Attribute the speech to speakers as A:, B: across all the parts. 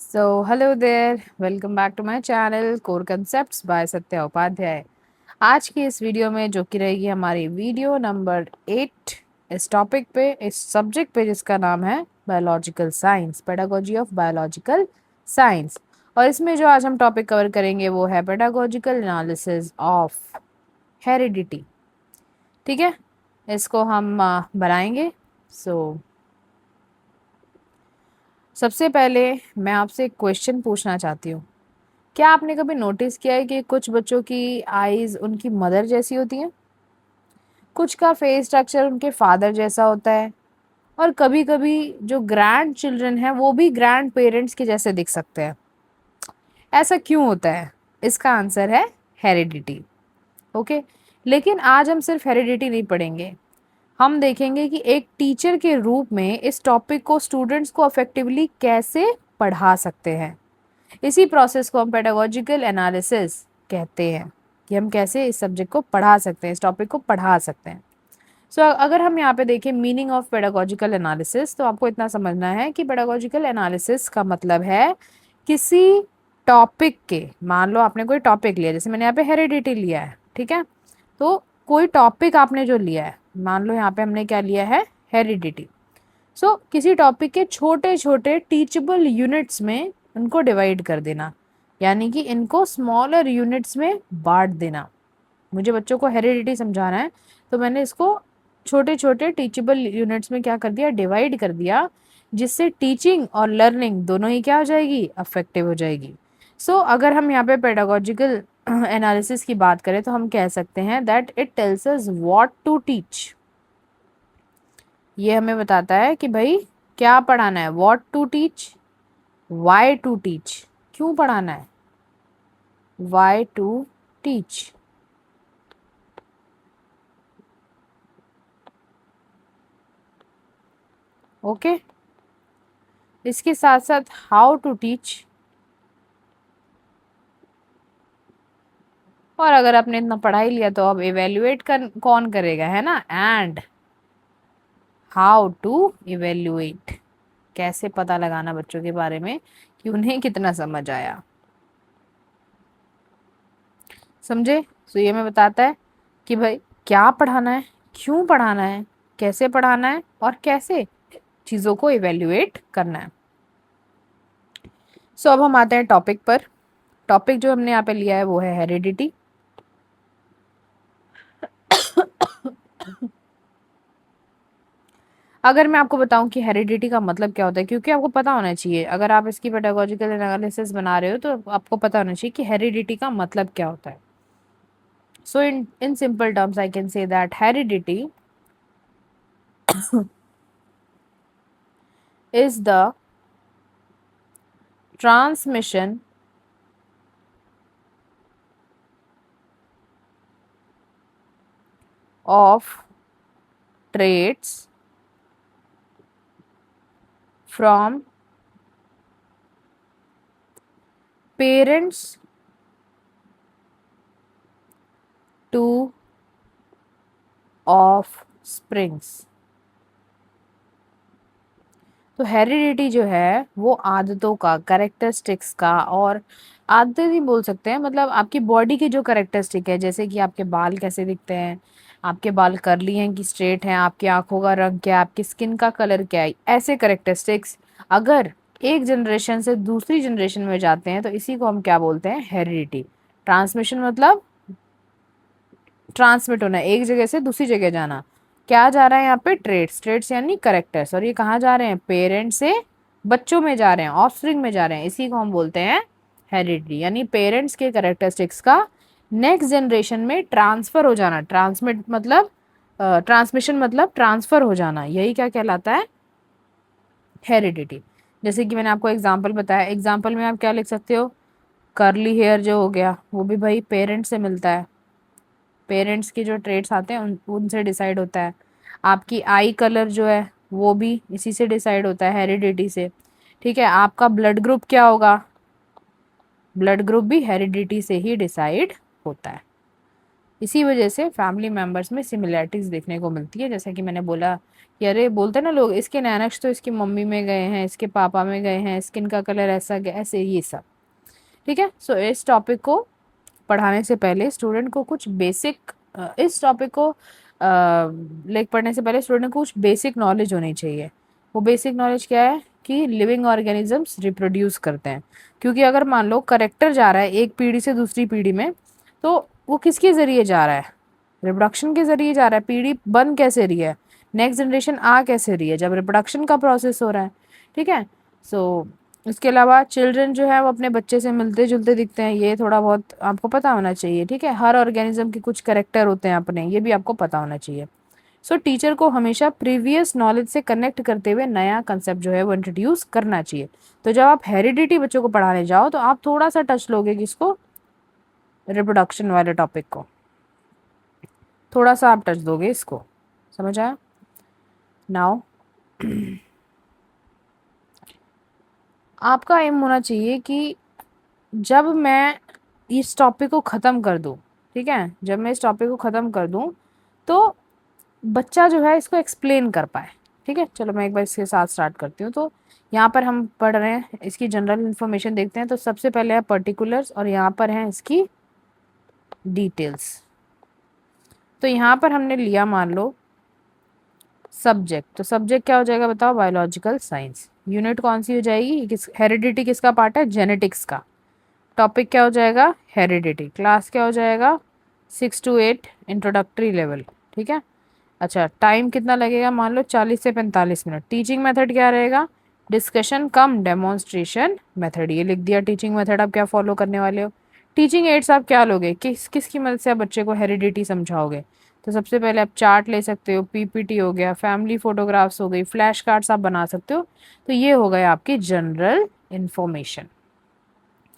A: Hello there, welcome back to my channel core concepts by Satya Upadhyay. आज की इस video में जो कि रहेगी हमारी वीडियो नंबर 8 इस टॉपिक पे, इस सब्जेक्ट पे जिसका नाम है biological science, pedagogy of biological science. और इसमें जो आज हम टॉपिक कवर करेंगे वो है पेडागोजिकल एनालिसिस ऑफ हेरिडिटी। ठीक है, इसको हम बनाएंगे। सो सबसे पहले मैं आपसे एक क्वेश्चन पूछना चाहती हूँ। क्या आपने कभी नोटिस किया है कि कुछ बच्चों की आईज उनकी मदर जैसी होती हैं, कुछ का फेस स्ट्रक्चर उनके फादर जैसा होता है, और कभी कभी जो ग्रैंड चिल्ड्रन है वो भी ग्रैंड पेरेंट्स के जैसे दिख सकते हैं। ऐसा क्यों होता है? इसका आंसर है हेरिडिटी। ओके, लेकिन आज हम सिर्फ हेरिडिटी नहीं पढ़ेंगे, हम देखेंगे कि एक टीचर के रूप में इस टॉपिक को स्टूडेंट्स को अफेक्टिवली कैसे पढ़ा सकते हैं। इसी प्रोसेस को हम पेडागोजिकल एनालिसिस कहते हैं, कि हम कैसे इस सब्जेक्ट को पढ़ा सकते हैं, इस टॉपिक को पढ़ा सकते हैं। अगर हम यहाँ पे देखें मीनिंग ऑफ पेडागोजिकल एनालिसिस, तो आपको इतना समझना है कि पेडागोजिकल एनालिसिस का मतलब है किसी टॉपिक के, मान लो आपने कोई टॉपिक लिया, जैसे मैंने यहाँ पे हेरिडिटी लिया है, ठीक है, तो कोई टॉपिक आपने जो लिया है, मान लो यहाँ पे हमने क्या लिया है, हेरिडिटी। किसी टॉपिक के छोटे छोटे टीचेबल यूनिट्स में उनको डिवाइड कर देना, यानी कि इनको स्मॉलर यूनिट्स में बांट देना। मुझे बच्चों को हेरिडिटी समझाना है, तो मैंने इसको छोटे छोटे टीचेबल यूनिट्स में क्या कर दिया, डिवाइड कर दिया, जिससे टीचिंग और लर्निंग दोनों ही क्या हो जाएगी, अफेक्टिव हो जाएगी। अगर हम यहाँ पे पेडागोजिकल एनालिसिस की बात करें तो हम कह सकते हैं that it tells us what to teach. ये हमें बताता है कि भाई क्या पढ़ाना है, what to teach, why to teach, क्यों पढ़ाना है, वाई टू टीच। ओके, इसके साथ साथ हाउ टू टीच, और अगर आपने इतना पढ़ा ही लिया तो अब इवेल्युएट कर कौन करेगा, है ना, एंड हाउ टू इवेल्युएट, कैसे पता लगाना बच्चों के बारे में कि उन्हें कितना समझ आया। समझे? ये हमें बताता है कि भाई क्या पढ़ाना है, क्यों पढ़ाना है, कैसे पढ़ाना है, और कैसे चीज़ों को इवेल्युएट करना है। अब हम आते हैं टॉपिक पर। टॉपिक जो हमने यहाँ पे लिया है वो है हेरिडिटी। अगर मैं आपको बताऊं कि हेरिडिटी का मतलब क्या होता है, क्योंकि आपको पता होना चाहिए, अगर आप इसकी पेडागोजिकल एनालिसिस बना रहे हो तो आपको पता होना चाहिए कि हेरिडिटी का मतलब क्या होता है। In simple terms I can say that heredity is the transmission of traits from parents to offsprings। तो हेरिडिटी जो है वो आदतों का, कैरेक्टरिस्टिक्स का, और आदतें नहीं बोल सकते हैं, मतलब आपकी बॉडी की जो कैरेक्टरिस्टिक है, जैसे कि आपके बाल कैसे दिखते हैं, आपके बाल कर्ली हैं कि स्ट्रेट हैं, आपकी आंखों का रंग क्या है, आपकी स्किन का कलर क्या है, ऐसे कैरेक्टरिस्टिक्स अगर एक जनरेशन से दूसरी जनरेशन में जाते हैं तो इसी को हम क्या बोलते हैं, हेरिडिटी। ट्रांसमिशन मतलब ट्रांसमिट होना, एक जगह से दूसरी जगह जाना। क्या जा रहा है यहाँ पे, ट्रेड्स, ट्रेड्स यानी करेक्टर्स, और ये कहाँ जा रहे हैं, पेरेंट्स से बच्चों में जा रहे हैं, ऑफस्प्रिंग में जा रहे हैं, इसी को हम बोलते हैं हेरिडिटी। यानी पेरेंट्स के करेक्टरिस्टिक्स का नेक्स्ट जनरेशन में ट्रांसफर हो जाना। ट्रांसमिट मतलब ट्रांसमिशन मतलब ट्रांसफर हो जाना, यही क्या कहलाता है, हेरिडिटी। जैसे कि मैंने आपको एग्जाम्पल बताया, एग्जाम्पल में आप क्या लिख सकते हो, कर्ली हेयर जो हो गया वो भी भाई पेरेंट्स से मिलता है, पेरेंट्स के जो ट्रेट्स आते हैं उनसे डिसाइड होता है। आपकी आई कलर जो है वो भी इसी से डिसाइड होता है, हेरिडिटी से। ठीक है, आपका ब्लड ग्रुप क्या होगा, ब्लड ग्रुप भी हेरिडिटी से ही डिसाइड होता है। इसी वजह से फैमिली मेंबर्स में सिमिलैरिटीज़ देखने को मिलती है। जैसा कि मैंने बोला कि अरे बोलते हैं ना लोग, इसके नैनक्स तो इसकी मम्मी में गए हैं, इसके पापा में गए हैं, स्किन का कलर ऐसा गया, ऐसे ये सब। ठीक है, सो इस टॉपिक को पढ़ाने से पहले स्टूडेंट को कुछ बेसिक, इस टॉपिक को लाइक पढ़ने से पहले स्टूडेंट को कुछ बेसिक नॉलेज होनी चाहिए। वो बेसिक नॉलेज क्या है कि लिविंग ऑर्गेनिजम्स रिप्रोड्यूस करते हैं। क्योंकि अगर मान लो करेक्टर जा रहा है एक पीढ़ी से दूसरी पीढ़ी में, तो वो किसके ज़रिए जा रहा है? रिप्रोडक्शन के ज़रिए जा रहा है। पीढ़ी बन कैसे रही है, नेक्स्ट जनरेशन आ कैसे रही है? जब रिप्रोडक्शन का प्रोसेस हो रहा है। ठीक है, सो इसके अलावा चिल्ड्रन जो है वो अपने बच्चे से मिलते जुलते दिखते हैं, ये थोड़ा बहुत आपको पता होना चाहिए। ठीक है, हर ऑर्गेनिज्म के कुछ करेक्टर होते हैं अपने, ये भी आपको पता होना चाहिए। सो टीचर को हमेशा प्रीवियस नॉलेज से कनेक्ट करते हुए नया कंसेप्ट जो है वो इंट्रोड्यूस करना चाहिए। तो जब आप हेरिडिटी बच्चों को पढ़ाने जाओ तो आप थोड़ा सा टच लोगे किसको? रिप्रोडक्शन वाले टॉपिक को थोड़ा सा आप टच दोगे इसको। समझ आया? नाउ आपका एम होना चाहिए कि जब मैं इस टॉपिक को ख़त्म कर दूँ, ठीक है, जब मैं इस टॉपिक को ख़त्म कर दूँ तो बच्चा जो है इसको एक्सप्लेन कर पाए। ठीक है, चलो मैं एक बार इसके साथ स्टार्ट करती हूँ। तो यहाँ पर हम पढ़ रहे हैं, इसकी जनरल इन्फॉर्मेशन देखते हैं। तो सबसे पहले है पर्टिकुलर्स और यहाँ पर है इसकी डिटेल्स। तो यहाँ पर हमने लिया मान लो सब्जेक्ट, तो सब्जेक्ट क्या हो जाएगा बताओ? Biological science. यूनिट कौन सी हो जाएगी? किस हेरिडिटी किसका पार्ट है? जेनेटिक्स का। टॉपिक क्या हो जाएगा? हेरिडिटी। क्लास क्या हो जाएगा? 6 to 8 इंट्रोडक्टरी लेवल। ठीक है, अच्छा टाइम कितना लगेगा? मान लो 40 से 45 मिनट। टीचिंग मेथड क्या रहेगा? डिस्कशन कम डेमोन्स्ट्रेशन मेथड। ये लिख दिया टीचिंग मेथड। आप क्या फॉलो करने वाले हो? टीचिंग एड्स आप क्या लोगे? किसकी मदद से आप बच्चे को हेरिडिटी समझाओगे? तो सबसे पहले आप चार्ट ले सकते हो, पीपीटी हो गया, फैमिली फोटोग्राफ्स हो गई, फ्लैश कार्ड्स आप बना सकते हो। तो ये हो गए आपकी जनरल इंफॉर्मेशन।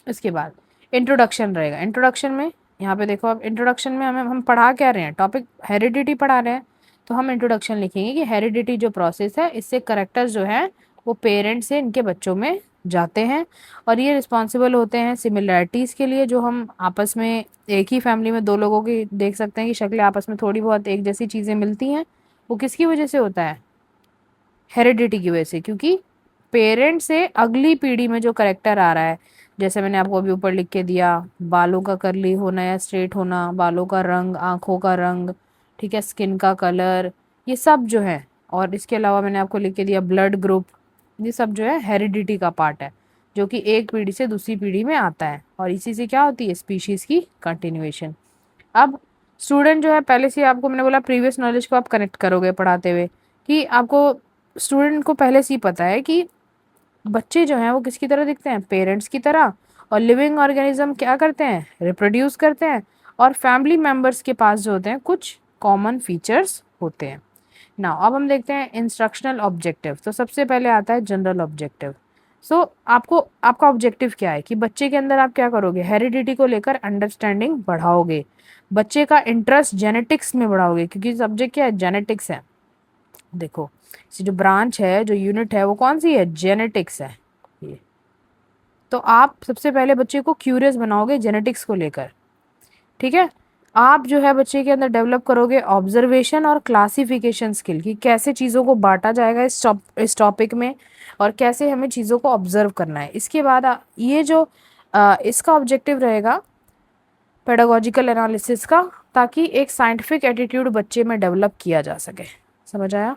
A: इसके बाद इंट्रोडक्शन रहेगा। इंट्रोडक्शन में यहाँ पे देखो, आप इंट्रोडक्शन में हम पढ़ा क्या रहे हैं? टॉपिक हेरिडिटी पढ़ा रहे हैं। तो हम इंट्रोडक्शन लिखेंगे कि हेरिडिटी जो प्रोसेस है, इससे करेक्टर्स जो है वो पेरेंट्स से इनके बच्चों में जाते हैं और ये रिस्पॉन्सिबल होते हैं सिमिलैरिटीज़ के लिए। जो हम आपस में एक ही फैमिली में दो लोगों की देख सकते हैं कि शक्लें आपस में थोड़ी बहुत एक जैसी चीज़ें मिलती हैं, वो किसकी वजह से होता है? हेरिडिटी की वजह से। क्योंकि पेरेंट से अगली पीढ़ी में जो करेक्टर आ रहा है, जैसे मैंने आपको अभी ऊपर लिख के दिया, बालों का कर्ली होना या स्ट्रेट होना, बालों का रंग, आँखों का रंग, ठीक है, स्किन का कलर, ये सब जो है। और इसके अलावा मैंने आपको लिख के दिया ब्लड ग्रुप। ये सब जो है हेरिडिटी का पार्ट है, जो कि एक पीढ़ी से दूसरी पीढ़ी में आता है और इसी से क्या होती है? स्पीशीज़ की कंटिन्यूएशन। अब स्टूडेंट जो है, पहले से आपको मैंने बोला प्रीवियस नॉलेज को आप कनेक्ट करोगे पढ़ाते हुए, कि आपको स्टूडेंट को पहले से ही पता है कि बच्चे जो हैं वो किसकी तरह दिखते हैं? पेरेंट्स की तरह। और लिविंग ऑर्गेनिज्म क्या करते हैं? रिप्रोड्यूस करते हैं। और फैमिली मेम्बर्स के पास जो होते हैं कुछ कॉमन फीचर्स होते हैं। नाउ अब हम देखते हैं इंस्ट्रक्शनल ऑब्जेक्टिव। तो सबसे पहले आता है जनरल ऑब्जेक्टिव। सो आपको, आपका ऑब्जेक्टिव क्या है कि बच्चे के अंदर आप क्या करोगे? हेरिडिटी को लेकर अंडरस्टैंडिंग बढ़ाओगे, बच्चे का इंटरेस्ट जेनेटिक्स में बढ़ाओगे। क्योंकि सब्जेक्ट क्या है? जेनेटिक्स है। देखो, जो ब्रांच है, जो यूनिट है, वो कौन सी है? जेनेटिक्स है ये। तो आप सबसे पहले बच्चे को क्यूरियस बनाओगे जेनेटिक्स को लेकर। ठीक है, आप जो है बच्चे के अंदर डेवलप करोगे ऑब्जर्वेशन और क्लासिफिकेशन स्किल, कि कैसे चीज़ों को बांटा जाएगा इस टॉपिक में और कैसे हमें चीज़ों को ऑब्जर्व करना है। इसके बाद ये जो इसका ऑब्जेक्टिव रहेगा पेडागोजिकल एनालिसिस का, ताकि एक साइंटिफिक एटीट्यूड बच्चे में डेवलप किया जा सके। समझ आया?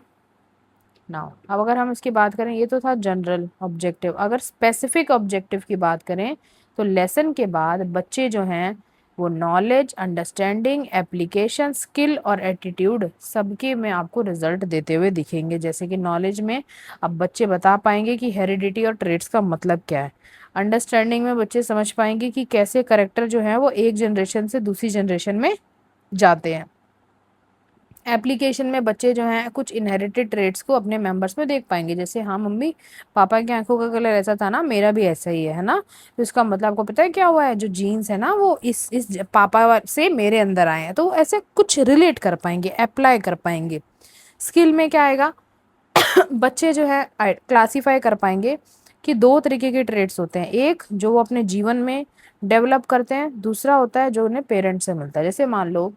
A: नाउ अब अगर हम इसकी बात करें, ये तो था जनरल ऑब्जेक्टिव। अगर स्पेसिफिक ऑब्जेक्टिव की बात करें तो लेसन के बाद बच्चे जो हैं वो नॉलेज, अंडरस्टैंडिंग, एप्लीकेशन, स्किल और एटीट्यूड सबके में आपको रिजल्ट देते हुए दिखेंगे। जैसे कि नॉलेज में अब बच्चे बता पाएंगे कि हेरिडिटी और ट्रेड्स का मतलब क्या है। अंडरस्टैंडिंग में बच्चे समझ पाएंगे कि कैसे करेक्टर जो है वो एक जनरेशन से दूसरी जनरेशन में जाते हैं। एप्लीकेशन में बच्चे जो हैं कुछ इनहेरिटेड ट्रेड्स को अपने मेंबर्स में देख पाएंगे। जैसे हाँ मम्मी, पापा की आंखों का कलर ऐसा था ना, मेरा भी ऐसा ही है ना। तो इसका मतलब आपको पता है क्या हुआ है? जो जीन्स है ना वो इस पापा से मेरे अंदर आए हैं। तो ऐसे कुछ रिलेट कर पाएंगे, अप्लाई कर पाएंगे। स्किल में क्या आएगा? बच्चे जो है क्लासीफाई कर पाएंगे कि दो तरीके के ट्रेड्स होते हैं, एक जो वो अपने जीवन में डेवलप करते हैं, दूसरा होता है जो उन्हें पेरेंट्स से मिलता है। जैसे मान लो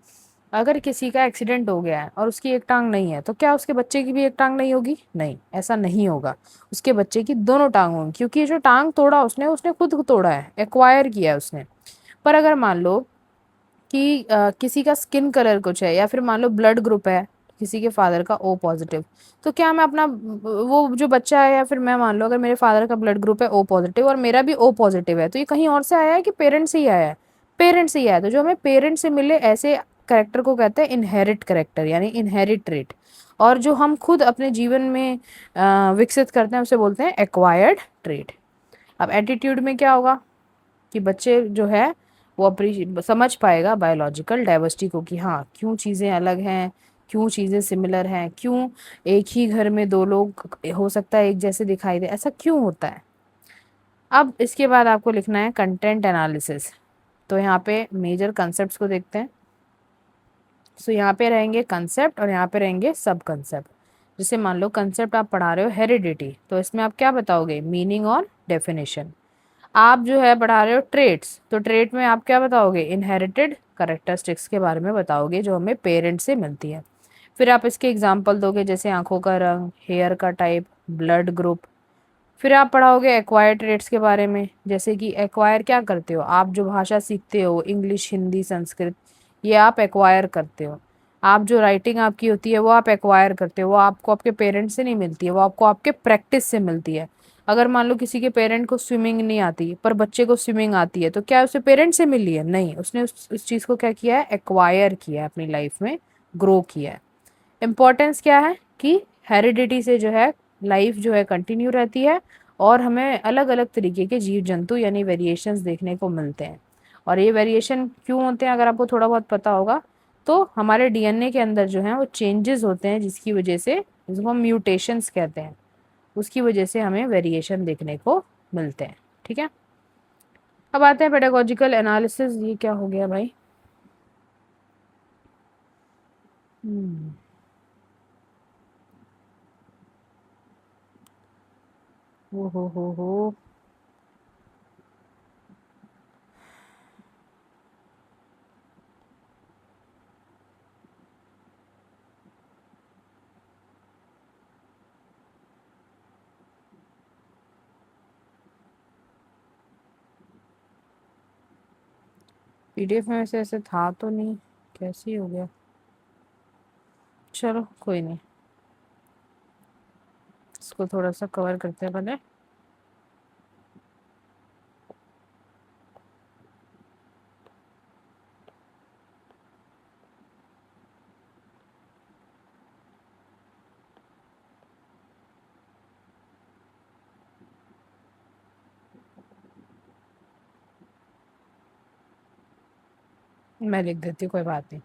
A: अगर किसी का एक्सीडेंट हो गया है और उसकी एक टांग नहीं है, तो क्या उसके बच्चे की भी एक टांग नहीं होगी? नहीं, ऐसा नहीं होगा। उसके बच्चे की दोनों टांग होंगी, क्योंकि जो टांग तोड़ा उसने उसने खुद तोड़ा है, एक्वायर किया है उसने। पर अगर मान लो कि किसी का स्किन कलर कुछ है, या फिर मान लो ब्लड ग्रुप है किसी के फादर का ओ पॉजिटिव, तो क्या मैं अपना वो जो बच्चा है, या फिर मैं मान लो अगर मेरे फादर का ब्लड ग्रुप है ओ पॉजिटिव और मेरा भी ओ पॉजिटिव है, तो ये कहीं और से आया है कि पेरेंट्स से ही आया है? पेरेंट्स से ही आया है। तो जो हमें पेरेंट्स से मिले ऐसे करेक्टर को कहते हैं इनहेरिट करेक्टर, यानी इनहेरिट ट्रेट। और जो हम खुद अपने जीवन में विकसित करते हैं उसे बोलते हैं एक्वायर्ड ट्रेट। अब एटीट्यूड में क्या होगा कि बच्चे जो है वो समझ पाएगा बायोलॉजिकल डाइवर्सिटी को, कि हाँ क्यों चीज़ें अलग हैं, क्यों चीज़ें सिमिलर हैं, क्यों एक ही घर में दो लोग हो सकता है एक जैसे दिखाई दे, ऐसा क्यों होता है। अब इसके बाद आपको लिखना है कंटेंट एनालिसिस। तो यहाँ पे मेजर कंसेप्ट को देखते हैं। सो यहाँ पे रहेंगे कंसेप्ट और यहाँ पे रहेंगे सब कंसेप्ट। जैसे मान लो कंसेप्ट आप पढ़ा रहे हो हेरिडिटी, तो इसमें आप क्या बताओगे? मीनिंग और डेफिनेशन। आप जो है पढ़ा रहे हो ट्रेट्स, तो ट्रेट में आप क्या बताओगे? इनहेरिटेड करेक्टरिस्टिक्स के बारे में बताओगे जो हमें पेरेंट से मिलती है। फिर आप इसके एग्जांपल दोगे, जैसे आंखों का रंग, हेयर का टाइप, ब्लड ग्रुप। फिर आप पढ़ाओगे एक्वायर ट्रेट्स के बारे में, जैसे कि एक्वायर क्या करते हो आप? जो भाषा सीखते हो, इंग्लिश, हिंदी, संस्कृत, ये आप एक्वायर करते हो। आप जो राइटिंग आपकी होती है वो आप एक्वायर करते हो, वो आपको आपके पेरेंट्स से नहीं मिलती है, वो आपको आपके प्रैक्टिस से मिलती है। अगर मान लो किसी के पेरेंट को स्विमिंग नहीं आती पर बच्चे को स्विमिंग आती है, तो क्या उसे पेरेंट से मिली है? नहीं, उसने उस चीज़ को क्या किया है? एक्वायर किया है, अपनी लाइफ में ग्रो किया है। इम्पोर्टेंस क्या है कि हेरिडिटी से जो है लाइफ जो है कंटिन्यू रहती है, और हमें अलग अलग तरीके के जीव जंतु यानी वेरिएशंस देखने को मिलते हैं। और ये वेरिएशन क्यों होते हैं अगर आपको थोड़ा बहुत पता होगा, तो हमारे डीएनए के अंदर जो है वो चेंजेस होते हैं, जिसकी वजह से, जिसको हम म्यूटेशंस कहते हैं, उसकी वजह से हमें वेरिएशन देखने को मिलते हैं। ठीक है, अब आते हैं पेडागोजिकल एनालिसिस। ये क्या हो गया भाई? हम्म हो पीडीएफ में वैसे ऐसे था तो नहीं, कैसे ही हो गया? चलो कोई नहीं, इसको थोड़ा सा कवर करते हैं पहले। मैं लिख देती हूँ, कोई बात नहीं।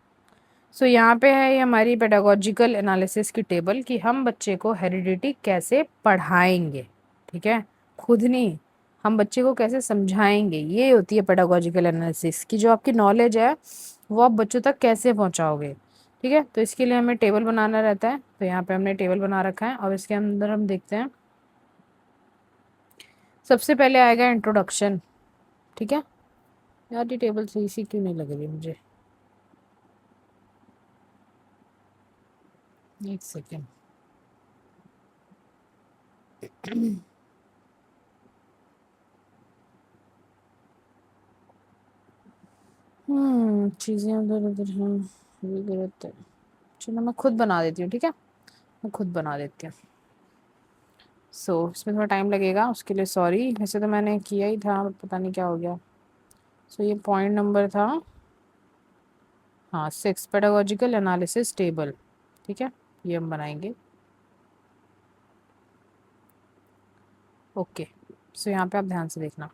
A: सो यहाँ पे है ये हमारी पेडागोजिकल एनालिसिस की टेबल, कि हम बच्चे को हेरिडिटी कैसे पढ़ाएंगे। ठीक है, खुद नहीं, हम बच्चे को कैसे समझाएंगे, ये होती है पेडागोजिकल एनालिसिस की। जो आपकी नॉलेज है वो आप बच्चों तक कैसे पहुँचाओगे। ठीक है, तो इसके लिए हमें टेबल बनाना रहता है। तो यहाँ पे हमने टेबल बना रखा है, और इसके अंदर हम देखते हैं सबसे पहले आएगा इंट्रोडक्शन। ठीक है, यार ये टेबल सही सी क्यों नहीं लग रही मुझे, एक सेकेंड। चीज़ें उधर उधर हैं, ये गलत है। चलो मैं खुद बना देती हूँ, ठीक है, मैं खुद बना देती हूँ। इसमें थोड़ा टाइम लगेगा, उसके लिए सॉरी। वैसे तो मैंने किया ही था, पता नहीं क्या हो गया। ये पॉइंट नंबर था, हाँ 6, पेडागोजिकल एनालिसिस टेबल। ठीक है, ये हम बनाएंगे। ओके, यहाँ पे आप ध्यान से देखना,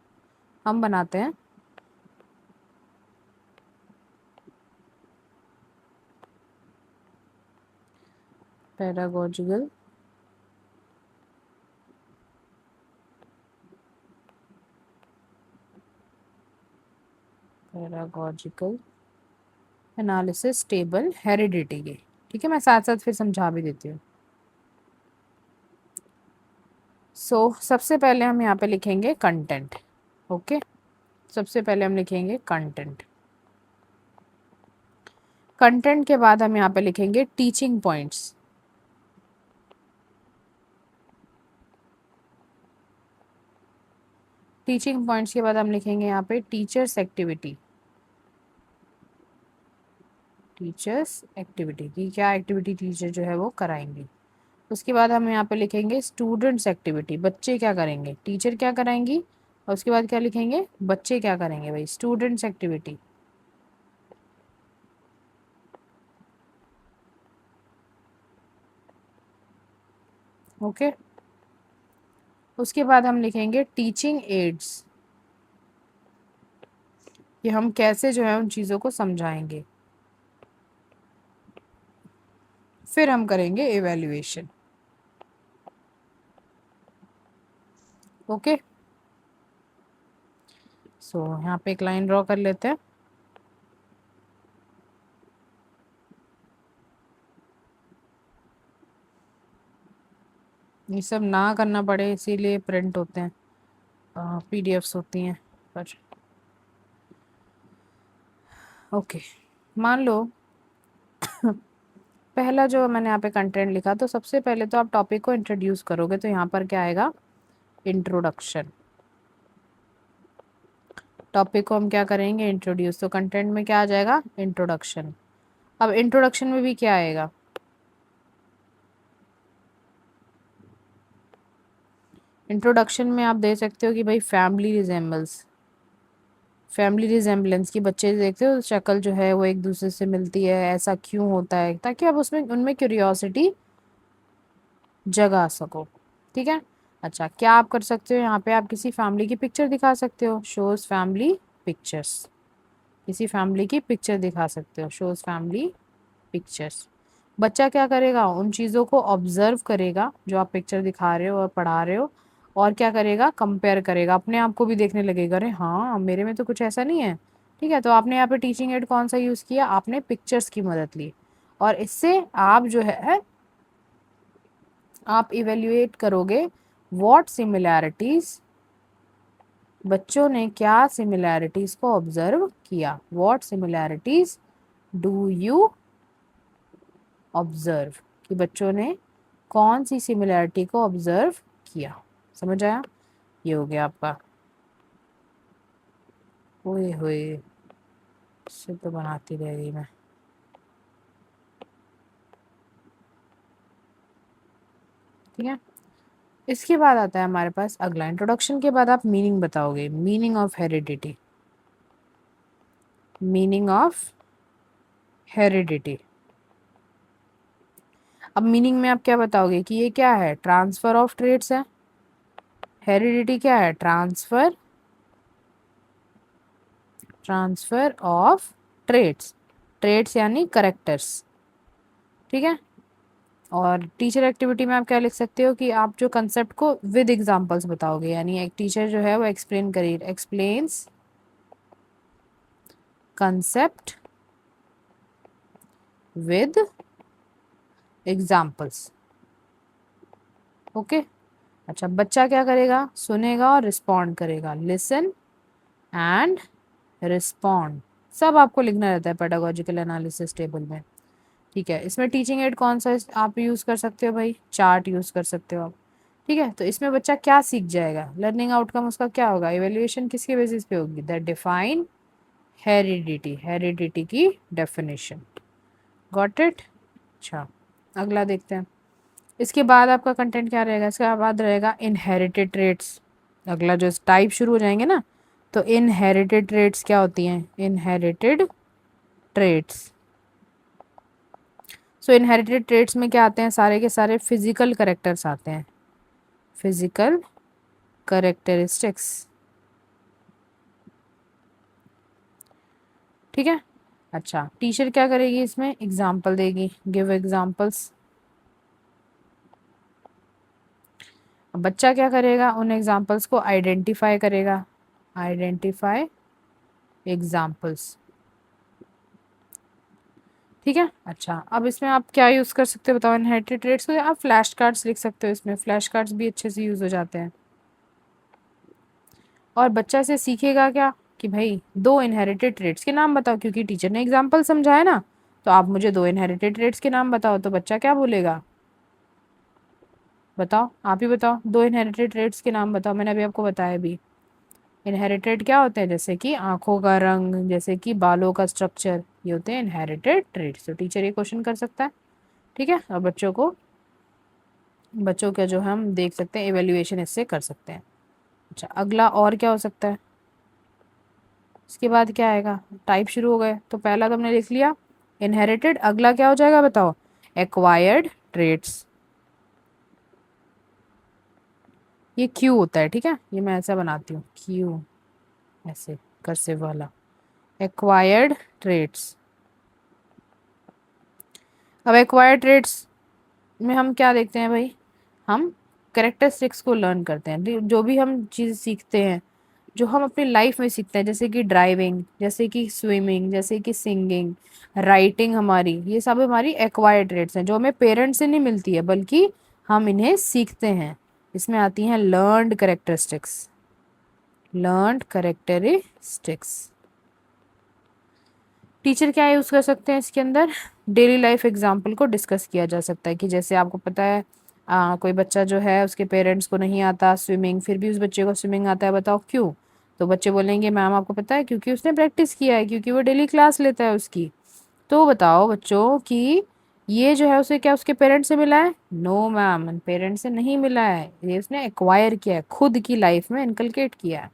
A: हम बनाते हैं pedagogical pedagogical analysis table heredity की। ठीक है, मैं साथ साथ फिर समझा भी देती हूँ। सबसे पहले हम यहाँ पे लिखेंगे कंटेंट। ओके, सबसे पहले हम लिखेंगे कंटेंट। कंटेंट के बाद हम यहाँ पे लिखेंगे टीचिंग पॉइंट्स। टीचिंग पॉइंट्स के बाद हम लिखेंगे यहाँ पे टीचर्स एक्टिविटी। टीचर्स एक्टिविटी की क्या एक्टिविटी टीचर जो है वो कराएंगे। उसके बाद हम यहाँ पे लिखेंगे स्टूडेंट्स एक्टिविटी, बच्चे क्या करेंगे, टीचर क्या कराएंगी, और उसके बाद क्या लिखेंगे, बच्चे क्या करेंगे भाई, स्टूडेंट्स एक्टिविटी। ओके, उसके बाद हम लिखेंगे टीचिंग एड्स, कि हम कैसे जो है उन चीज़ों को समझाएंगे। फिर हम करेंगे एवेल्युएशन। ओके, यहाँ पे एक लाइन ड्रॉ कर लेते हैं। ये सब ना करना पड़े इसीलिए प्रिंट होते हैं, पीडीएफ्स होती हैं पर। ओके, मान लो पहला जो मैंने यहाँ पे कंटेंट लिखा, तो सबसे पहले तो आप टॉपिक को इंट्रोड्यूस करोगे, तो यहाँ पर क्या आएगा, इंट्रोडक्शन। टॉपिक को हम क्या करेंगे, इंट्रोड्यूस, तो कंटेंट में क्या आ जाएगा, इंट्रोडक्शन। अब इंट्रोडक्शन में भी क्या आएगा, इंट्रोडक्शन में आप दे सकते हो कि भाई फैमिली रिजेंबल्स, फैमिली रिजेंबलेंस की बच्चे देखते हो शक्ल जो है वो एक दूसरे से मिलती है, ऐसा क्यों होता है, ताकि आप उसमें उनमें क्यूरियोसिटी जगा सको। ठीक है, अच्छा क्या आप कर सकते हो, यहाँ पे आप किसी फैमिली की पिक्चर दिखा सकते हो, शोज फैमिली पिक्चर्स, किसी फैमिली की पिक्चर दिखा सकते हो, शोज फैमिली पिक्चर्स। बच्चा क्या करेगा, उन चीज़ों को ऑब्जर्व करेगा जो आप पिक्चर दिखा रहे हो और पढ़ा रहे हो, और क्या करेगा, कंपेयर करेगा, अपने आप को भी देखने लगेगा, अरे हाँ मेरे में तो कुछ ऐसा नहीं है। ठीक है, तो आपने यहाँ पे टीचिंग एड कौन सा यूज़ किया, आपने पिक्चर्स की मदद ली, और इससे आप जो है आप इवेल्युएट करोगे व्हाट सिमिलैरिटीज, बच्चों ने क्या सिमिलैरिटीज को ऑब्जर्व किया, what similarities do you observe, कि बच्चों ने कौन सी सिमिलैरिटी को ऑब्जर्व किया। समझ आया, ये हो गया आपका। ओए होए, इससे तो बनाती रह गई मैं। ठीक है, इसके बाद आता है हमारे पास अगला, इंट्रोडक्शन के बाद आप मीनिंग बताओगे, meaning of heredity, meaning of heredity. अब मीनिंग में आप क्या बताओगे कि ये क्या है, ट्रांसफर ऑफ ट्रेड्स है, हेरिडिटी क्या है, transfer, transfer of traits, traits यानी करेक्टर्स। ठीक है, और टीचर एक्टिविटी में आप क्या लिख सकते हो कि आप जो कंसेप्ट को विद एग्जांपल्स बताओगे, यानी एक टीचर जो है वो एक्सप्लेन करिए, explains concept with examples. Okay, अच्छा बच्चा क्या करेगा, सुनेगा और रिस्पॉन्ड करेगा, लिसन एंड रिस्पॉन्ड, सब आपको लिखना रहता है पेडागोजिकल एनालिसिस टेबल में। ठीक है, इसमें टीचिंग एड कौन सा आप यूज़ कर सकते हो भाई, चार्ट यूज़ कर सकते हो आप। ठीक है, तो इसमें बच्चा क्या सीख जाएगा, लर्निंग आउटकम उसका क्या होगा, इवेल्युएशन किसके बेसिस पे होगी, दैट डिफाइन हेरिडिटी, हेरिडिटी की डेफिनेशन। Got it. अच्छा, अगला देखते हैं। इसके बाद आपका कंटेंट क्या रहेगा, इसके बाद रहेगा इनहेरिटेड ट्रेट्स। अगला जो टाइप शुरू हो जाएंगे ना, तो इनहेरिटेड ट्रेट्स क्या होती हैं, इनहेरिटेड ट्रेट्स। सो इनहेरिटेड ट्रेट्स में क्या आते हैं, सारे के सारे फिजिकल करेक्टर्स आते हैं, फिजिकल करेक्टरिस्टिक्स। ठीक है, अच्छा टीचर क्या करेगी, इसमें एग्जाम्पल देगी, गिव एग्जाम्पल्स। बच्चा क्या करेगा, उन एग्जाम्पल्स को आइडेंटिफाई करेगा, आइडेंटिफाई एग्जाम्पल्स। ठीक है। अच्छा, अब इसमें आप क्या यूज़ कर सकते हो बताओ इनहेरिटेड ट्रेड्स को? आप फ्लैश कार्ड्स लिख सकते हो, इसमें फ्लैश कार्ड्स भी अच्छे से यूज़ हो जाते हैं। और बच्चा से सीखेगा क्या कि भाई दो इनहेरिटेड ट्रेड्स के नाम बताओ, क्योंकि टीचर ने एग्जाम्पल समझाया ना, तो आप मुझे दो इनहेरिटेड ट्रेड्स के नाम बताओ, तो बच्चा क्या बोलेगा? बताओ, आप ही बताओ, दो इनहेरिटेड ट्रेड्स के नाम बताओ, मैंने अभी आपको बताया भी। इनहेरिटेड क्या होते हैं? जैसे कि आंखों का रंग, जैसे कि बालों का स्ट्रक्चर, ये होते हैं इनहेरिटेड ट्रेड्स। तो टीचर ये क्वेश्चन कर सकता है। ठीक है, और बच्चों का जो हम देख सकते हैं एवेल्युएशन इससे कर सकते हैं। अच्छा, अगला और क्या हो सकता है? इसके बाद क्या आएगा? टाइप शुरू हो गए, तो पहला तो हमने लिख लिया इनहेरिटेड, अगला क्या हो जाएगा बताओ? Acquired traits. ये क्यू होता है, ठीक है, ये मैं ऐसा बनाती हूँ क्यू, ऐसे कर्सिव वाला, एक्वायर्ड ट्रेड्स। अब एक्वायर्ड ट्रेड्स में हम क्या देखते हैं भाई? हम करेक्टरिस्टिक्स को लर्न करते हैं, जो भी हम चीज़ सीखते हैं, जो हम अपनी लाइफ में सीखते हैं, जैसे कि ड्राइविंग, जैसे कि स्विमिंग, जैसे कि सिंगिंग, राइटिंग, हमारी ये सब हमारी एक्वायर्ड ट्रेड्स हैं, जो हमें पेरेंट्स से नहीं मिलती है बल्कि हम इन्हें सीखते हैं। इसमें आती हैं learned characteristics. Learned characteristics teacher क्या यूज़ कर सकते हैं इसके अंदर? डेली लाइफ एग्जाम्पल को डिस्कस किया जा सकता है कि जैसे आपको पता है कोई बच्चा जो है उसके पेरेंट्स को नहीं आता स्विमिंग, फिर भी उस बच्चे को स्विमिंग आता है, बताओ क्यों? तो बच्चे बोलेंगे मैम आपको पता है क्योंकि उसने प्रैक्टिस किया है, क्योंकि वो डेली क्लास लेता है उसकी। तो बताओ बच्चों कि ये जो है उसे क्या उसके पेरेंट्स से मिला है? नो मैम, पेरेंट्स से नहीं मिला है, ये उसने एक्वायर किया है, खुद की लाइफ में इनकलकेट किया है।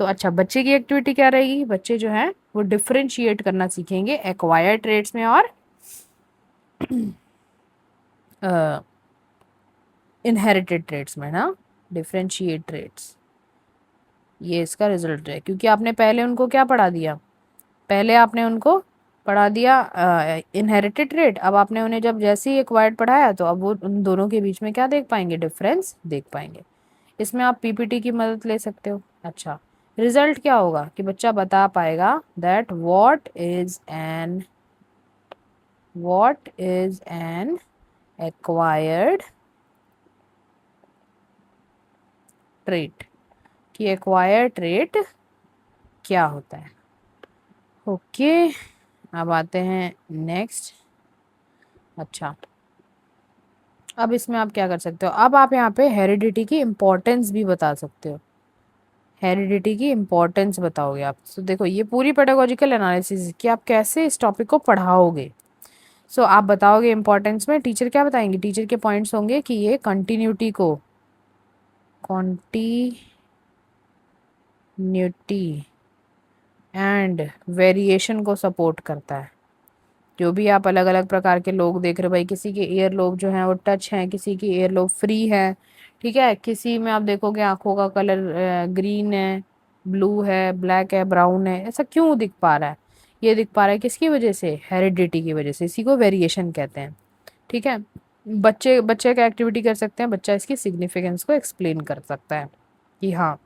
A: तो अच्छा, बच्चे की एक्टिविटी क्या रहेगी? बच्चे जो है वो डिफरेंशिएट करना सीखेंगे एक्वायर्ड ट्रेड्स में और इनहेरिटेड ट्रेड्स में ना। डिफरेंशिएट ट्रेड्स, ये इसका रिजल्ट है, क्योंकि आपने पहले उनको क्या पढ़ा दिया? पहले आपने उनको पढ़ा दिया इनहेरिटेड ट्रेड, अब आपने उन्हें जब जैसे ही एक्वायर्ड पढ़ाया तो अब वो उन दोनों के बीच में क्या देख पाएंगे? डिफरेंस देख पाएंगे। इसमें आप पीपीटी की मदद ले सकते हो। अच्छा, रिजल्ट क्या होगा कि बच्चा बता पाएगा that what is an acquired trait, कि एक्वायर्ड ट्रेट क्या होता है। ओके, अब आते हैं नेक्स्ट। अच्छा, अब इसमें आप क्या कर सकते हो? अब आप यहाँ पे हेरिडिटी की इम्पोर्टेंस भी बता सकते हो। हेरिडिटी की इम्पोर्टेंस बताओगे आप। तो देखो ये पूरी पेडागोजिकल एनालिसिस कि आप कैसे इस टॉपिक को पढ़ाओगे। सो आप बताओगे इम्पोर्टेंस में, टीचर क्या बताएंगे? टीचर के पॉइंट्स होंगे कि ये कॉन्टीन्यूटी एंड वेरिएशन को सपोर्ट करता है। जो भी आप अलग अलग प्रकार के लोग देख रहे हो भाई, किसी के ईयर लोब जो हैं वो टच हैं, किसी की ईयर लोब फ्री है, ठीक है, किसी में आप देखोगे आंखों का कलर ग्रीन है, ब्लू है, ब्लैक है, ब्राउन है, ऐसा क्यों दिख पा रहा है? ये दिख पा रहा है किसकी वजह से? हेरिडिटी की वजह से। इसी को वेरिएशन कहते हैं। ठीक है, बच्चे बच्चे का एक्टिविटी कर सकते हैं, बच्चा इसकी सिग्निफिकेंस को एक्सप्लेन कर सकता है कि हाँ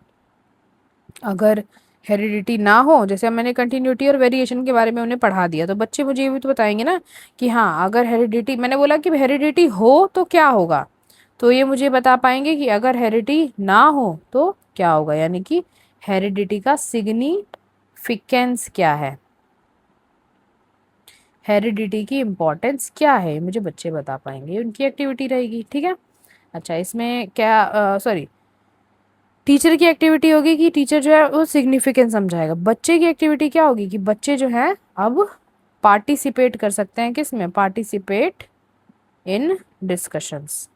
A: अगर हेरिडिटी ना हो, जैसे अब मैंने कंटिन्यूटी और वेरिएशन के बारे में उन्हें पढ़ा दिया, तो बच्चे मुझे ये भी तो बताएंगे ना कि हाँ अगर हेरिडिटी, मैंने बोला कि हेरिडिटी हो तो क्या होगा, तो ये मुझे बता पाएंगे कि अगर हेरिडिटी ना हो तो क्या होगा, यानी कि हेरिडिटी का सिग्निफिकेंस क्या है, हेरिडिटी की इम्पोर्टेंस क्या है, मुझे बच्चे बता पाएंगे, उनकी एक्टिविटी रहेगी। ठीक है। अच्छा, इसमें क्या सॉरी, टीचर की एक्टिविटी होगी कि टीचर जो है वो सिग्निफिकेंस समझाएगा। बच्चे की एक्टिविटी क्या होगी कि बच्चे जो है अब पार्टिसिपेट कर सकते हैं, किस में? Participate in discussions.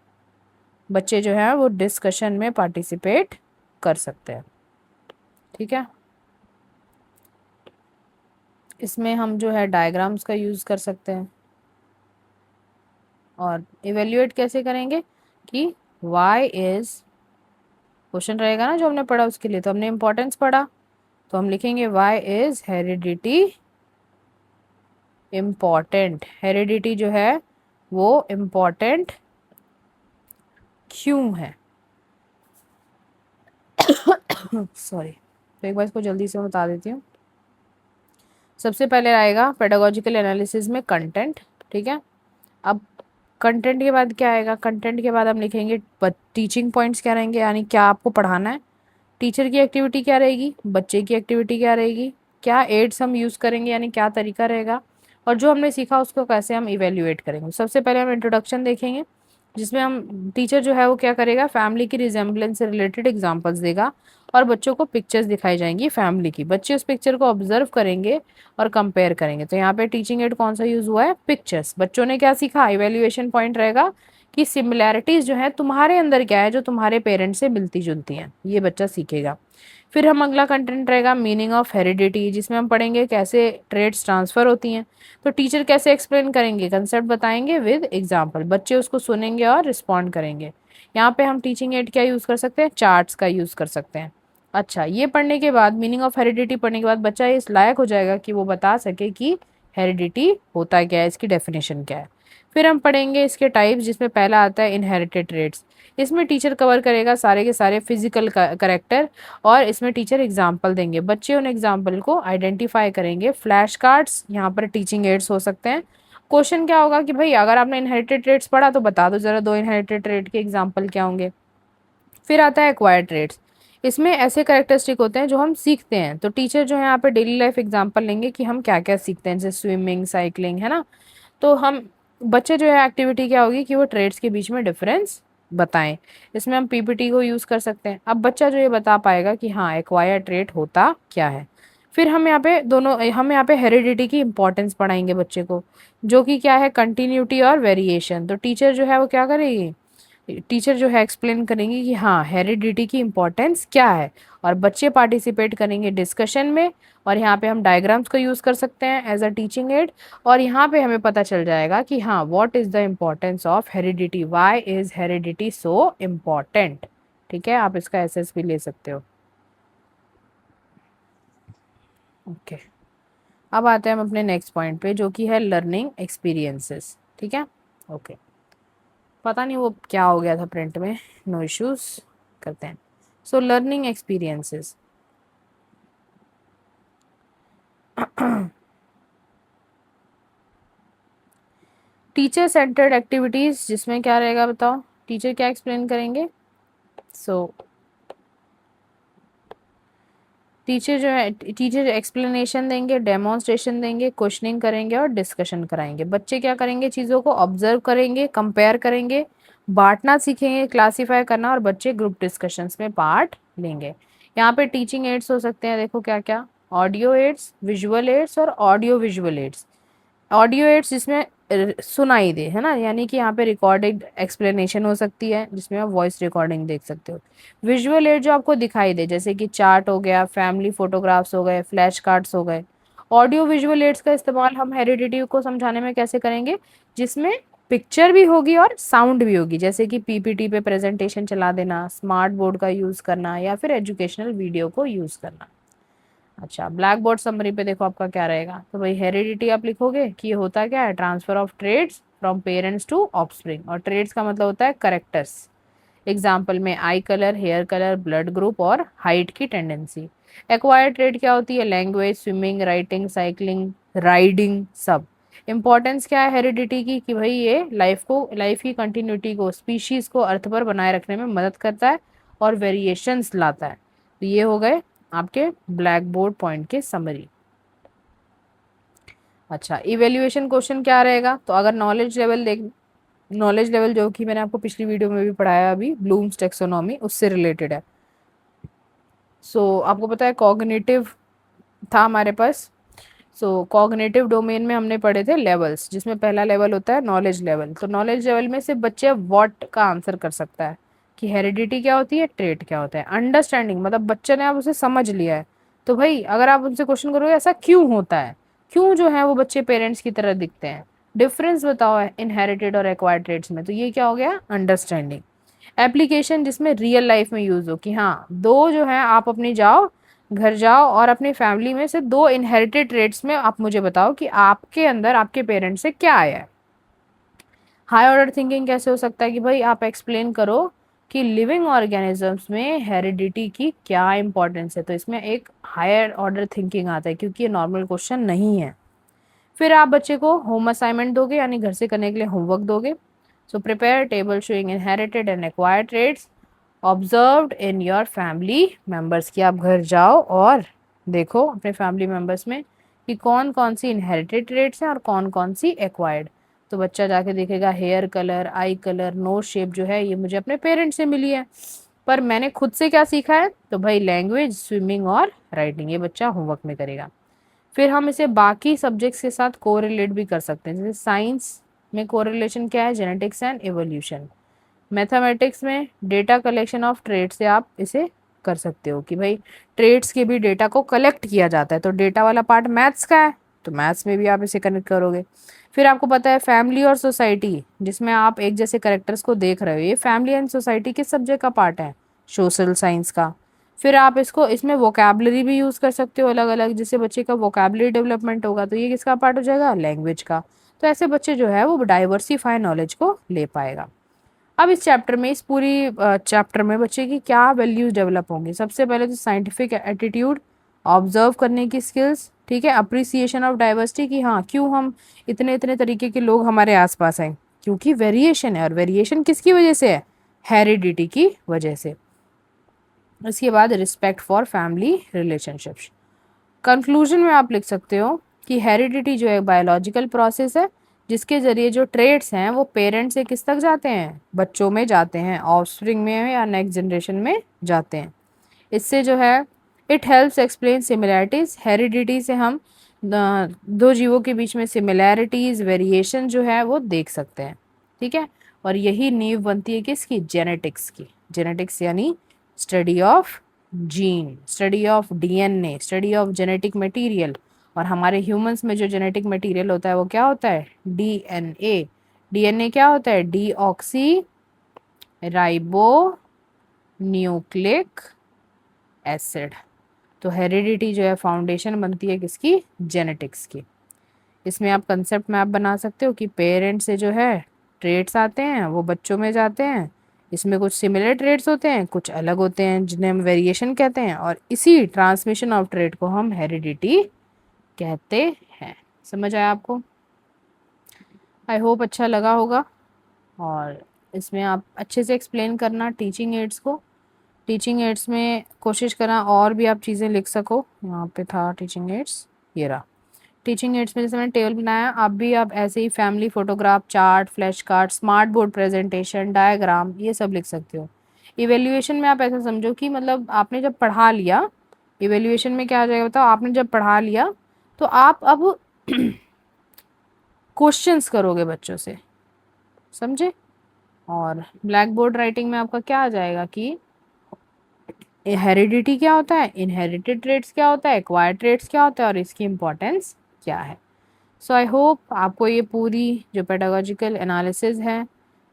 A: बच्चे जो है वो डिस्कशन में पार्टिसिपेट कर सकते हैं। ठीक है, इसमें हम जो है डायग्राम्स का यूज़ कर सकते हैं। और इवेल्युएट कैसे करेंगे कि वाई इज, क्वेश्चन रहेगा ना जो हमने पढ़ा उसके लिए, तो हमने इंपॉर्टेंस पढ़ा, तो हम लिखेंगे why is heredity important. Heredity जो है वो इम्पॉर्टेंट क्यों है? सॉरी, तो एक बार इसको जल्दी से मैं बता देती हूँ। सबसे पहले आएगा पेडागोजिकल एनालिसिस में कंटेंट, ठीक है। अब कंटेंट के बाद क्या आएगा, कंटेंट के बाद हम लिखेंगे टीचिंग पॉइंट्स क्या रहेंगे, यानी क्या आपको पढ़ाना है, टीचर की एक्टिविटी क्या रहेगी, बच्चे की एक्टिविटी क्या रहेगी, क्या एड्स हम यूज़ करेंगे यानी क्या तरीका रहेगा, और जो हमने सीखा उसको कैसे हम इवेल्युएट करेंगे। सबसे पहले हम इंट्रोडक्शन देखेंगे, जिसमें हम टीचर जो है वो क्या करेगा, फैमिली की रिजेम्बलेंस से रिलेटेड एग्जांपल्स देगा और बच्चों को पिक्चर्स दिखाई जाएंगी फैमिली की, बच्चे उस पिक्चर को ऑब्जर्व करेंगे और कंपेयर करेंगे। तो यहाँ पे टीचिंग एड कौन सा यूज़ हुआ है, पिक्चर्स। बच्चों ने क्या सीखा, इवेल्युएशन पॉइंट रहेगा कि सिमिलैरिटीज जो है तुम्हारे अंदर क्या है जो तुम्हारे पेरेंट्स से मिलती जुलती हैं, ये बच्चा सीखेगा। फिर हम अगला कंटेंट रहेगा मीनिंग ऑफ हेरिडिटी, जिसमें हम पढ़ेंगे कैसे ट्रेड्स ट्रांसफर होती हैं। तो टीचर कैसे एक्सप्लेन करेंगे, कंसेप्ट बताएंगे विद एग्जांपल, बच्चे उसको सुनेंगे और रिस्पॉन्ड करेंगे। यहाँ पे हम टीचिंग एड क्या यूज़ कर सकते हैं, चार्ट्स का यूज़ कर सकते हैं। अच्छा, ये पढ़ने के बाद, मीनिंग ऑफ हेरिडिटी पढ़ने के बाद बच्चा इस लायक हो जाएगा कि वो बता सके कि हेरिडिटी होता क्या है, इसकी डेफिनेशन क्या है। फिर हम पढ़ेंगे इसके टाइप्स, जिसमें पहला आता है इनहेरिटेड ट्रेड्स। इसमें टीचर कवर करेगा सारे के सारे फिजिकल करेक्टर, और इसमें टीचर एग्जाम्पल देंगे, बच्चे उन एग्जाम्पल को आइडेंटिफाई करेंगे। फ्लैश कार्ड्स यहाँ पर टीचिंग एड्स हो सकते हैं। क्वेश्चन क्या होगा कि भाई अगर आपने इनहेरिटेड ट्रेड्स पढ़ा तो बता दो जरा, दो इनहेरिटेड ट्रेड के एग्जाम्पल क्या होंगे। फिर आता है एक्वायर्ड ट्रेड्स, इसमें ऐसे करेक्टरिस्टिक होते हैं जो हम सीखते हैं। तो टीचर जो है यहाँ पे डेली लाइफ एग्जाम्पल लेंगे कि हम क्या क्या सीखते हैं, जैसे स्विमिंग, साइकिलिंग, है ना। तो हम बच्चे जो है एक्टिविटी क्या होगी कि वो ट्रेड्स के बीच में डिफरेंस बताएं। इसमें हम पीपीटी को यूज़ कर सकते हैं। अब बच्चा जो ये बता पाएगा कि हाँ एक्वायर ट्रेड होता क्या है। फिर हम यहाँ पे हेरिडिटी की इंपॉर्टेंस पढ़ाएंगे बच्चे को, जो कि क्या है, कंटिन्यूटी और वेरिएशन। तो टीचर जो है वो क्या करेगी, टीचर जो है एक्सप्लेन करेंगे कि हाँ हेरिडिटी की इम्पोर्टेंस क्या है, और बच्चे पार्टिसिपेट करेंगे डिस्कशन में। और यहाँ पे हम डायग्राम्स को यूज़ कर सकते हैं एज अ टीचिंग एड, और यहाँ पे हमें पता चल जाएगा कि हाँ what is the importance of heredity, why is heredity so important. ठीक है, आप इसका एसएस भी ले सकते हो। ओके, अब आते हैं हम अपने नेक्स्ट पॉइंट पे, जो कि है लर्निंग एक्सपीरियंसेस। ठीक है, ओके। पता नहीं वो क्या हो गया था प्रिंट में, नो इश्यूज, करते हैं। So learning experiences, teacher centred activities, जिसमें क्या रहेगा बताओ, टीचर क्या एक्सप्लेन करेंगे। सो टीचर जो है, टीचर एक्सप्लेनेशन देंगे, डेमोन्स्ट्रेशन देंगे, क्वेश्चनिंग करेंगे और डिस्कशन कराएंगे। बच्चे क्या करेंगे, चीज़ों को ऑब्जर्व करेंगे, कंपेयर करेंगे, बांटना सीखेंगे, क्लासीफाई करना, और बच्चे ग्रुप डिस्कशंस में पार्ट लेंगे। यहाँ पे टीचिंग एड्स हो सकते हैं, देखो क्या क्या, ऑडियो एड्स, विजुअल एड्स और audio visual aids. Audio aids जिसमें सुनाई दे, है ना, यानी कि यहाँ पे रिकॉर्डेड एक्सप्लेनेशन हो सकती है जिसमें आप वॉइस रिकॉर्डिंग देख सकते हो। विजुअल एड जो आपको दिखाई दे, जैसे कि चार्ट हो गया, फैमिली फोटोग्राफ्स हो गए, फ्लैश कार्ड्स हो गए। ऑडियो विजुअल एड्स का इस्तेमाल हम हेरिडिटी को समझाने में कैसे करेंगे, जिसमें पिक्चर भी होगी और साउंड भी होगी, जैसे कि पीपीटी पे प्रेजेंटेशन चला देना, स्मार्ट बोर्ड का यूज़ करना, या फिर एजुकेशनल वीडियो को यूज़ करना। अच्छा, ब्लैक बोर्ड समरी पे देखो आपका क्या रहेगा, तो भाई हेरिडिटी आप लिखोगे कि ये होता क्या है, transfer of traits from parents to offspring, और ट्रेड्स का मतलब होता है करेक्टर्स। एग्जाम्पल में eye colour, hair colour, blood group और हाइट की टेंडेंसी। एक्वायर्ड ट्रेड क्या होती है, language, swimming, writing, cycling, riding, सब। इंपॉर्टेंस क्या है हेरिडिटी की, कि भाई ये लाइफ की कंटिन्यूटी को, स्पीशीज को अर्थ पर बनाए रखने में मदद करता है और वेरिएशंस लाता है। तो ये हो गए आपके ब्लैक बोर्ड पॉइंट के समरी। अच्छा, इवेल्युएशन क्वेश्चन क्या रहेगा, तो अगर नॉलेज लेवल जो कि मैंने आपको पिछली वीडियो में भी पढ़ाया, अभी ब्लूम्स टेक्सोनॉमी उससे रिलेटेड है। सो आपको पता है कॉग्निटिव था हमारे पास। सो कॉग्निटिव डोमेन में हमने पढ़े थे लेवल्स, जिसमें पहला लेवल होता है नॉलेज लेवल। तो नॉलेज लेवल में से बच्चे व्हाट का आंसर कर सकता है, कि हेरिडिटी क्या होती है, ट्रेट क्या होता है। अंडरस्टैंडिंग मतलब बच्चे ने आप उसे समझ लिया है, तो भाई अगर आप उनसे क्वेश्चन करोगे ऐसा क्यों होता है, क्यों जो है वो बच्चे पेरेंट्स की तरह दिखते हैं, डिफरेंस बताओ इनहेरिटेड और एक्वायर्ड ट्रेट्स में, तो ये क्या हो गया, अंडरस्टैंडिंग। एप्लीकेशन जिसमें रियल लाइफ में यूज हो, कि हाँ दो जो है, आप अपनी घर जाओ और अपनी फैमिली में से दो इनहेरिटेड ट्रेट्स में आप मुझे बताओ कि आपके अंदर आपके पेरेंट्स से क्या आया है। हाई ऑर्डर थिंकिंग कैसे हो सकता है, कि भाई आप एक्सप्लेन करो कि लिविंग ऑर्गेनिजम्स में हेरिडिटी की क्या इंपॉर्टेंस है। तो इसमें एक हायर ऑर्डर थिंकिंग आता है क्योंकि ये नॉर्मल क्वेश्चन नहीं है। फिर आप बच्चे को होम असाइनमेंट दोगे यानी घर से करने के लिए होमवर्क दोगे। So prepare table showing inherited and acquired traits observed in your family members. कि आप घर जाओ और देखो अपने फैमिली मेंबर्स में कि कौन कौन सी इनहेरिटेड ट्रेड्स हैं और कौन कौन सी एक्वायर्ड। तो बच्चा जाके देखेगा hair colour, eye colour, nose shape जो है ये मुझे अपने पेरेंट्स से मिली है, पर मैंने खुद से क्या सीखा है, तो भाई लैंग्वेज, स्विमिंग और राइटिंग, ये बच्चा होमवर्क में करेगा। फिर हम इसे बाकी सब्जेक्ट्स के साथ कोरिलेट भी कर सकते हैं। जैसे साइंस में कोरिलेशन क्या है, जेनेटिक्स एंड एवोल्यूशन। मैथमेटिक्स में डेटा कलेक्शन ऑफ ट्रेड्स से आप इसे कर सकते हो कि भाई ट्रेड्स के भी डेटा को कलेक्ट किया जाता है, तो डेटा वाला पार्ट मैथ्स का है, तो मैथ्स में भी आप इसे कनेक्ट करोगे। फिर आपको पता है फैमिली और सोसाइटी, जिसमें आप एक जैसे करेक्टर्स को देख रहे हो, ये फैमिली एंड सोसाइटी किस सब्जेक्ट का पार्ट है, सोशल साइंस का। फिर आप इसको इसमें वोकैबलरी भी यूज़ कर सकते हो अलग अलग, जिससे बच्चे का वोकैबलरी डेवलपमेंट होगा, तो ये किसका पार्ट हो जाएगा, लैंग्वेज का। तो ऐसे बच्चे जो है वो डाइवर्सिफाई नॉलेज को ले पाएगा। अब इस चैप्टर में, इस पूरी चैप्टर में बच्चे की क्या वैल्यूज डेवलप होंगी। सबसे पहले तो साइंटिफिक एटीट्यूड, ऑब्जर्व करने की स्किल्स, ठीक है, अप्रिसिएशन ऑफ डाइवर्सिटी कि हाँ क्यों हम इतने इतने तरीके के लोग हमारे आसपास हैं, क्योंकि वेरिएशन है, और वेरिएशन किसकी वजह से है, हेरिडिटी की वजह से। इसके बाद respect for family relationships. Conclusion में आप लिख सकते हो कि हेरिडिटी जो है बायोलॉजिकल प्रोसेस है, जिसके जरिए जो ट्रेड्स हैं वो पेरेंट से किस तक जाते हैं, बच्चों में जाते हैं, ऑफस्प्रिंग में या नेक्स्ट जनरेशन में जाते हैं। इससे जो है it helps explain similarities. Heredity से हम दो जीवों के बीच में सिमिलैरिटीज, वेरिएशन जो है वो देख सकते हैं, ठीक है। और यही नींव बनती है किसकी, जेनेटिक्स की। जेनेटिक्स यानी study of gene, study of DNA, study of genetic material. और हमारे ह्यूमंस में जो जेनेटिक मटेरियल होता है वो क्या होता है, डीएनए। डीएनए क्या होता है, डीऑक्सी राइबो न्यूक्लिक एसिड। तो हेरिडिटी जो है फाउंडेशन बनती है किसकी, जेनेटिक्स की। इसमें आप कंसेप्ट मैप बना सकते हो कि पेरेंट से जो है ट्रेड्स आते हैं वो बच्चों में जाते हैं। इसमें कुछ सिमिलर ट्रेड्स होते हैं, कुछ अलग होते हैं जिन्हें हम वेरिएशन कहते हैं, और इसी ट्रांसमिशन ऑफ ट्रेड को हम हेरिडिटी कहते हैं। समझ आया आपको? आई होप अच्छा लगा होगा। और इसमें आप अच्छे से एक्सप्लेन करना टीचिंग एड्स को। टीचिंग एड्स में कोशिश करना और भी आप चीज़ें लिख सको। यहाँ पे था टीचिंग एड्स, ये रहा। टीचिंग एड्स में जैसे मैंने टेबल बनाया, आप ऐसे ही family photograph, chart, flash card, smart board presentation, diagram, ये सब लिख सकते हो। इवेल्युएशन में आप ऐसा समझो कि मतलब आपने जब पढ़ा लिया, इवेल्युएशन में क्या आ जाएगा बताओ, आपने जब पढ़ा लिया तो आप अब क्वेश्चंस करोगे बच्चों से, समझे। और ब्लैक बोर्ड राइटिंग में आपका क्या आ जाएगा कि हेरिडिटी क्या होता है, इनहेरिटेड ट्रेड्स क्या होता है, एक्वायर्ड ट्रेड्स क्या होता है, और इसकी इंपॉर्टेंस क्या है। सो आई होप आपको ये पूरी जो पेडागोजिकल एनालिसिस है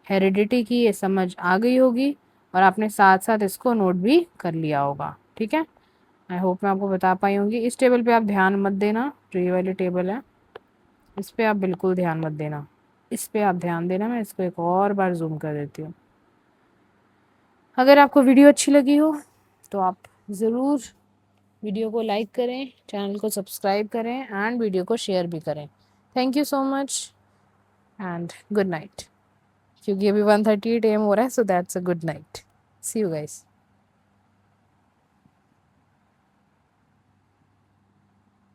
A: हेरिडिटी की, ये समझ आ गई होगी, और आपने साथ साथ इसको नोट भी कर लिया होगा, ठीक है। आई होप मैं आपको बता पाई होंगी। इस टेबल पे आप ध्यान मत देना, जो ये वाली टेबल है इस पे आप बिल्कुल ध्यान मत देना, इस पे आप ध्यान देना। मैं इसको एक और बार जूम कर देती हूँ। अगर आपको वीडियो अच्छी लगी हो तो आप ज़रूर वीडियो को लाइक करें, चैनल को सब्सक्राइब करें, एंड वीडियो को शेयर भी करें। Thank you so much and good night. क्योंकि अभी 1:38 AM हो रहा है, so that's a good night. See you guys.